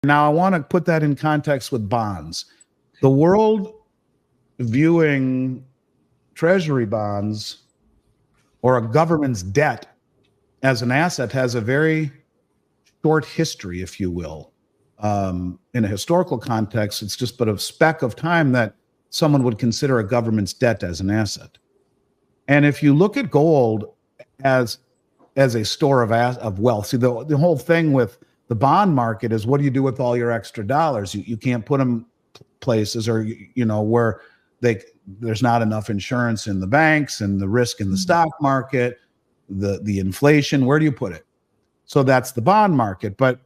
Now, I want to put that in context with bonds. The world viewing treasury bonds or a government's debt as an asset has a very short history, if you will. In a historical context, it's just but a speck of time that someone would consider a government's debt as an asset. And if you look at gold as a store of wealth, see the whole thing with the bond market is, what do you do with all your extra dollars? You can't put them places, or where there's not enough insurance in the banks and the risk in the stock market, the inflation. Where do you put it? So that's the bond market. But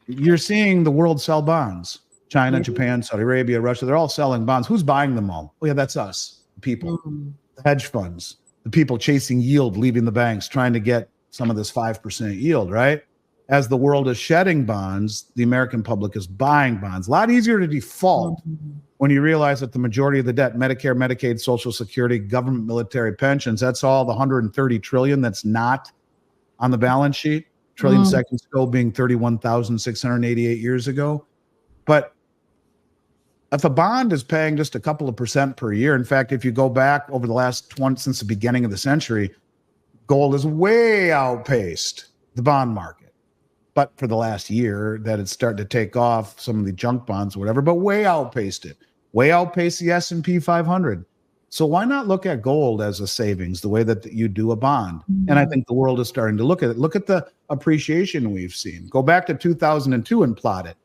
you're seeing the world sell bonds. China, Japan, Saudi Arabia, Russia, they're all selling bonds. Who's buying them all? Oh yeah, that's us, people, the hedge funds, the people chasing yield, leaving the banks, trying to get some of this 5% yield, right? As the world is shedding bonds, the American public is buying bonds. A lot easier to default when you realize that the majority of the debt, Medicare, Medicaid, Social Security, government, military pensions, that's all the 130 trillion that's not on the balance sheet. Trillion seconds ago being 31,688 years ago. But if a bond is paying just a couple of percent per year, in fact, if you go back over the last since the beginning of the century, gold has way outpaced the bond market. But for the last year that it's starting to take off, some of the junk bonds or whatever, but way outpaced it, way outpaced the S&P 500. So why not look at gold as a savings the way that you do a bond? And I think the world is starting to look at it. Look at the appreciation we've seen. Go back to 2002 and plot it.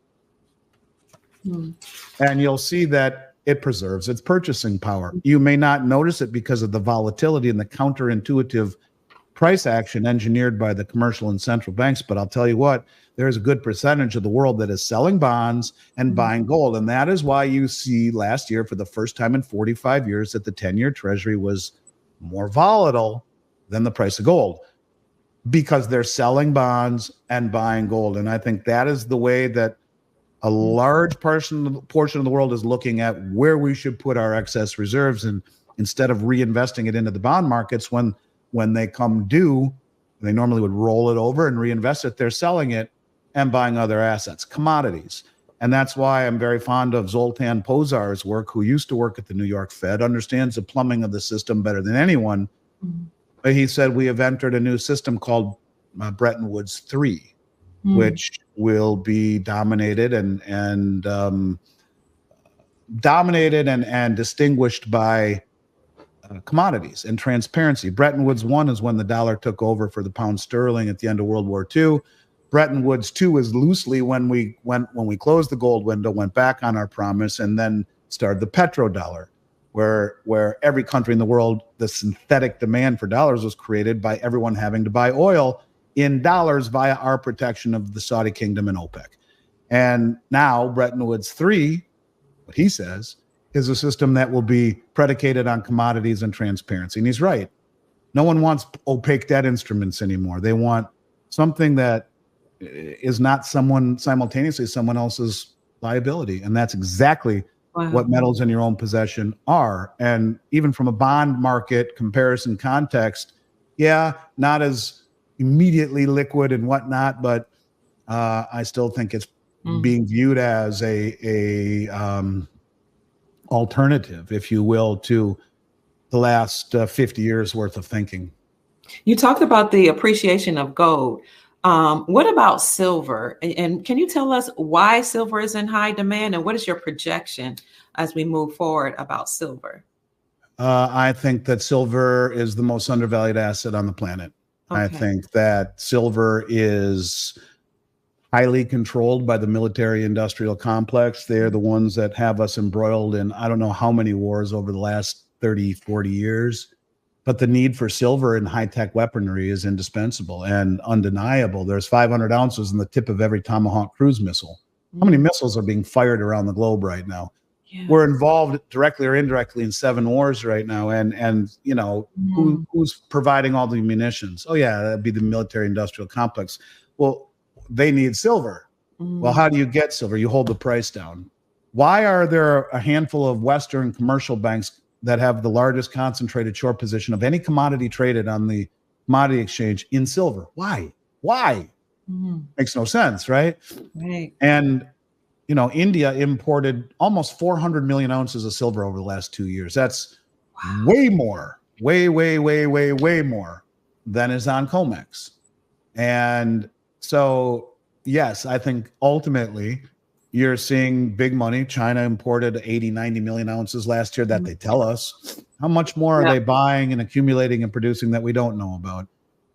And you'll see that it preserves its purchasing power. You may not notice it because of the volatility and the counterintuitive price action engineered by the commercial and central banks. But I'll tell you what, there's a good percentage of the world that is selling bonds and buying gold. And that is why you see last year, for the first time in 45 years, that the 10-year treasury was more volatile than the price of gold, because they're selling bonds and buying gold. And I think that is the way that a large portion of the world is looking at where we should put our excess reserves, and instead of reinvesting it into the bond markets when they come due, they normally would roll it over and reinvest it. They're selling it and buying other assets, commodities. And that's why I'm very fond of Zoltan Pozar's work, who used to work at the New York Fed, understands the plumbing of the system better than anyone. But he said, we have entered a new system called Bretton Woods 3, which will be dominated and distinguished by commodities and transparency. Bretton Woods 1 is when the dollar took over for the pound sterling at the end of World War II. Bretton Woods 2 is loosely when we closed the gold window, went back on our promise, and then started the petrodollar, where every country in the world, the synthetic demand for dollars was created by everyone having to buy oil in dollars via our protection of the Saudi kingdom and OPEC. And now Bretton Woods 3, what he says, is a system that will be predicated on commodities and transparency. And he's right. No one wants opaque debt instruments anymore. They want something that is not simultaneously someone else's liability. And that's exactly what metals in your own possession are. And even from a bond market comparison context, not as immediately liquid and whatnot, but I still think it's being viewed as a alternative, if you will, to the last 50 years worth of thinking. You talked about the appreciation of gold. What about silver? And can you tell us why silver is in high demand, and what is your projection as we move forward about silver? I think that silver is the most undervalued asset on the planet. Okay. I think that silver is highly controlled by the military industrial complex. They're the ones that have us embroiled in I don't know how many wars over the last 30, 40 years. But the need for silver in high-tech weaponry is indispensable and undeniable. There's 500 ounces in the tip of every Tomahawk cruise missile. How many missiles are being fired around the globe right now? Yeah. We're involved directly or indirectly in 7 wars right now. And you know, who's providing all the munitions? Oh, yeah, that'd be the military industrial complex. Well, they need silver. Well, how do you get silver? You hold the price down. Why are there a handful of Western commercial banks that have the largest concentrated short position of any commodity traded on the commodity exchange in silver? Why? Makes no sense, right? Right. And, India imported almost 400 million ounces of silver over the last 2 years. That's way more, way, way, way, way, way more than is on COMEX. And so, yes, I think ultimately you're seeing big money. China imported 80, 90 million ounces last year that they tell us. How much more are they buying and accumulating and producing that we don't know about?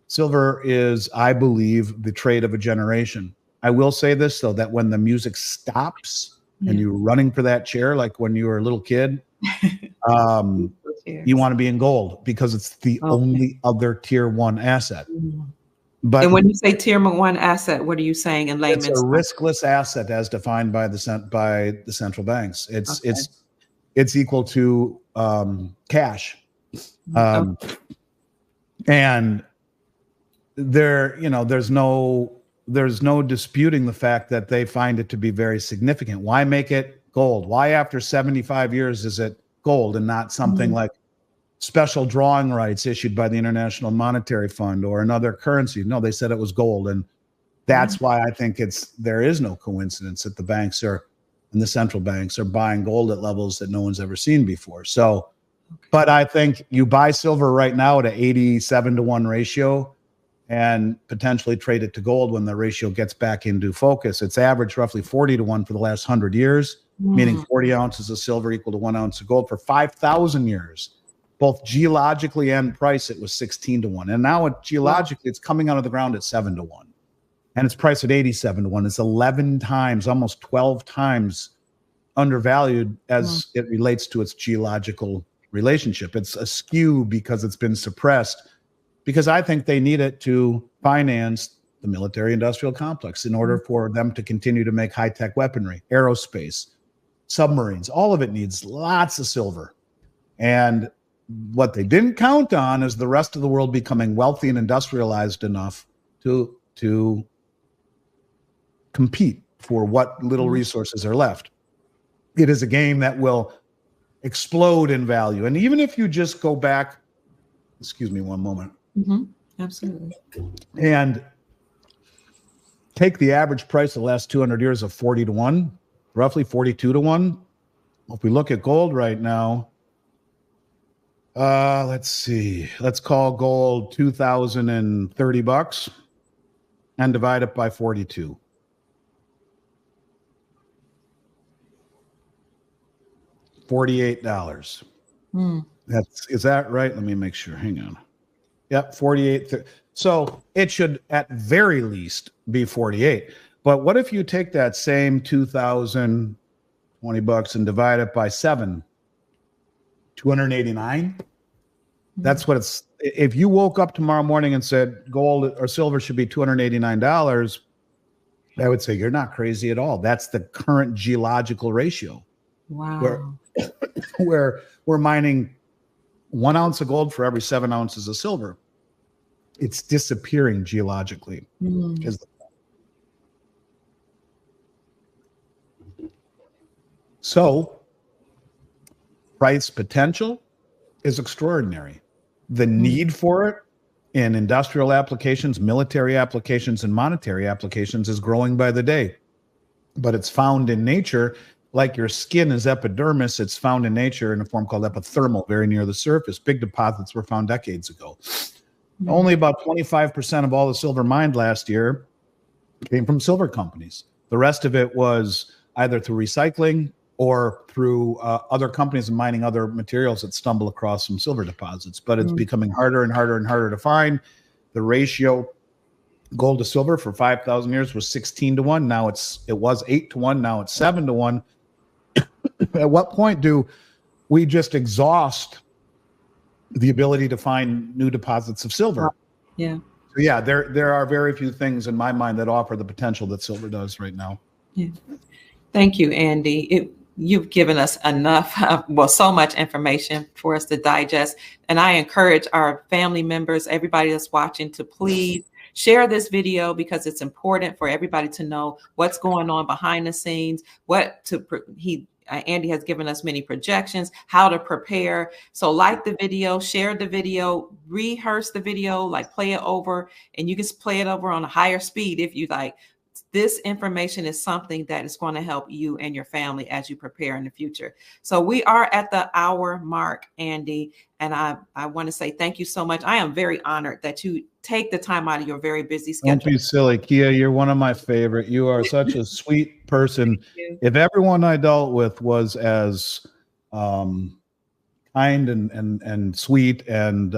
Silver is, I believe, the trade of a generation. I will say this, though, that when the music stops and you're running for that chair, like when you were a little kid, you want to be in gold because it's the only other tier one asset. But and when you say tier one asset, what are you saying in layman's terms? It's a terms? riskless asset as defined by the central banks. It's equal to cash, and there's no disputing the fact that they find it to be very significant. Why make it gold? Why after 75 years is it gold and not something like special drawing rights issued by the International Monetary Fund or another currency? No, they said it was gold. And that's why I think there is no coincidence that the banks and the central banks are buying gold at levels that no one's ever seen before. So, but I think you buy silver right now at an 87-to-1 ratio and potentially trade it to gold when the ratio gets back into focus. It's averaged roughly 40-to-1 for the last 100 years, meaning 40 ounces of silver equal to 1 ounce of gold. For 5,000 years, both geologically and price, it was 16-to-1. And now geologically, it's coming out of the ground at 7-to-1. And it's priced at 87-to-1. It's 11 times, almost 12 times undervalued as it relates to its geological relationship. It's askew because it's been suppressed, because I think they need it to finance the military-industrial complex in order for them to continue to make high-tech weaponry, aerospace, submarines. All of it needs lots of silver. And what they didn't count on is the rest of the world becoming wealthy and industrialized enough to compete for what little resources are left. It is a game that will explode in value. And even if you just go back, excuse me one moment. Absolutely. And take the average price of the last 200 years of 40-to-1, roughly 42-to-1. If we look at gold right now, let's see. Let's call gold $2,030 and divide it by 42. $48. Is that right? Let me make sure. Hang on. Yep, 48. So it should at very least be 48. But what if you take that same $2,020 and divide it by 7? 289? That's what it's. If you woke up tomorrow morning and said gold or silver should be $289, I would say you're not crazy at all. That's the current geological ratio. Wow. Where we're mining 1 ounce of gold for every 7 ounces of silver. It's disappearing geologically. So price potential is extraordinary. The need for it in industrial applications, military applications, and monetary applications is growing by the day. But it's found in nature. Like your skin is epidermis, it's found in nature in a form called epithermal, very near the surface. Big deposits were found decades ago. Only about 25% of all the silver mined last year came from silver companies. The rest of it was either through recycling or through other companies mining other materials that stumble across some silver deposits. But it's becoming harder and harder and harder to find. The ratio gold to silver for 5,000 years was 16-to-1. Now it was 8-to-1. Now it's 7-to-1. At what point do we just exhaust the ability to find new deposits of silver? Yeah. So yeah, there are very few things in my mind that offer the potential that silver does right now. Yeah. Thank you, Andy. You've given us enough, so much information for us to digest. And I encourage our family members, everybody that's watching, to please share this video, because it's important for everybody to know what's going on behind the scenes, Andy has given us many projections, how to prepare. So like the video, share the video, rehearse the video, like play it over, and you can play it over on a higher speed if you like. This information is something that is going to help you and your family as you prepare in the future. So we are at the hour mark, Andy, and I want to say thank you so much. I am very honored that you take the time out of your very busy schedule. Don't be silly, Kia. You're one of my favorite. You are such a sweet person. If everyone I dealt with was as kind and sweet and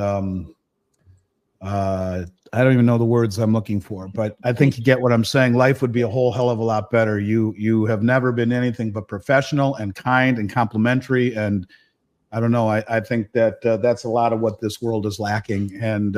I don't even know the words I'm looking for, but I think you get what I'm saying. Life would be a whole hell of a lot better. You have never been anything but professional and kind and complimentary. And I don't know. I think that that's a lot of what this world is lacking. And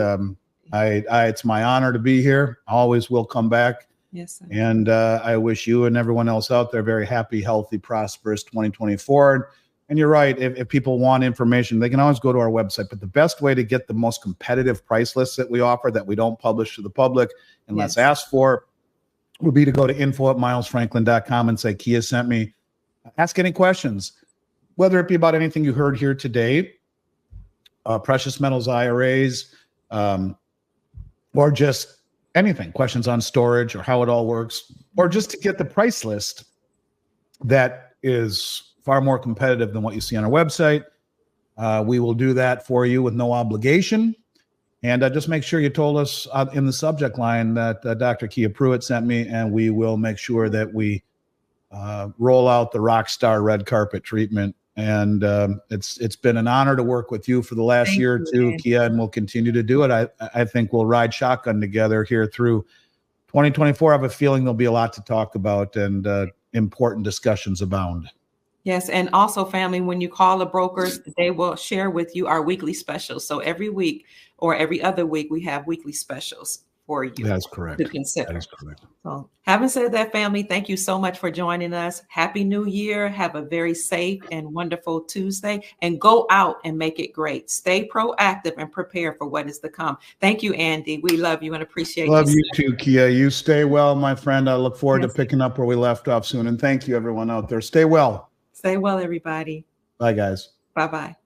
it's my honor to be here. I always will come back. Yes, sir. And I wish you and everyone else out there very happy, healthy, prosperous 2024. And you're right. If people want information, they can always go to our website. But the best way to get the most competitive price lists that we offer that we don't publish to the public unless asked for would be to go to info@milesfranklin.com and say, Kia sent me. Ask any questions, whether it be about anything you heard here today, precious metals IRAs, or just anything, questions on storage or how it all works, or just to get the price list that is far more competitive than what you see on our website. We will do that for you with no obligation. And just make sure you told us in the subject line that Dr. Kia Pruitt sent me, and we will make sure that we roll out the Rockstar red carpet treatment. And it's been an honor to work with you for the last year or two, Kia, and we'll continue to do it. I think we'll ride shotgun together here through 2024. I have a feeling there'll be a lot to talk about, and important discussions abound. Yes. And also, family, when you call the brokers, they will share with you our weekly specials. So every week or every other week, we have weekly specials for you. That's correct. To consider. That is correct. So having said that, family, thank you so much for joining us. Happy New Year. Have a very safe and wonderful Tuesday, and go out and make it great. Stay proactive and prepare for what is to come. Thank you, Andy. We love you and appreciate you. Love you too, Kia. You stay well, my friend. I look forward to picking up where we left off soon. And thank you, everyone out there. Stay well. Stay well, everybody. Bye, guys. Bye-bye.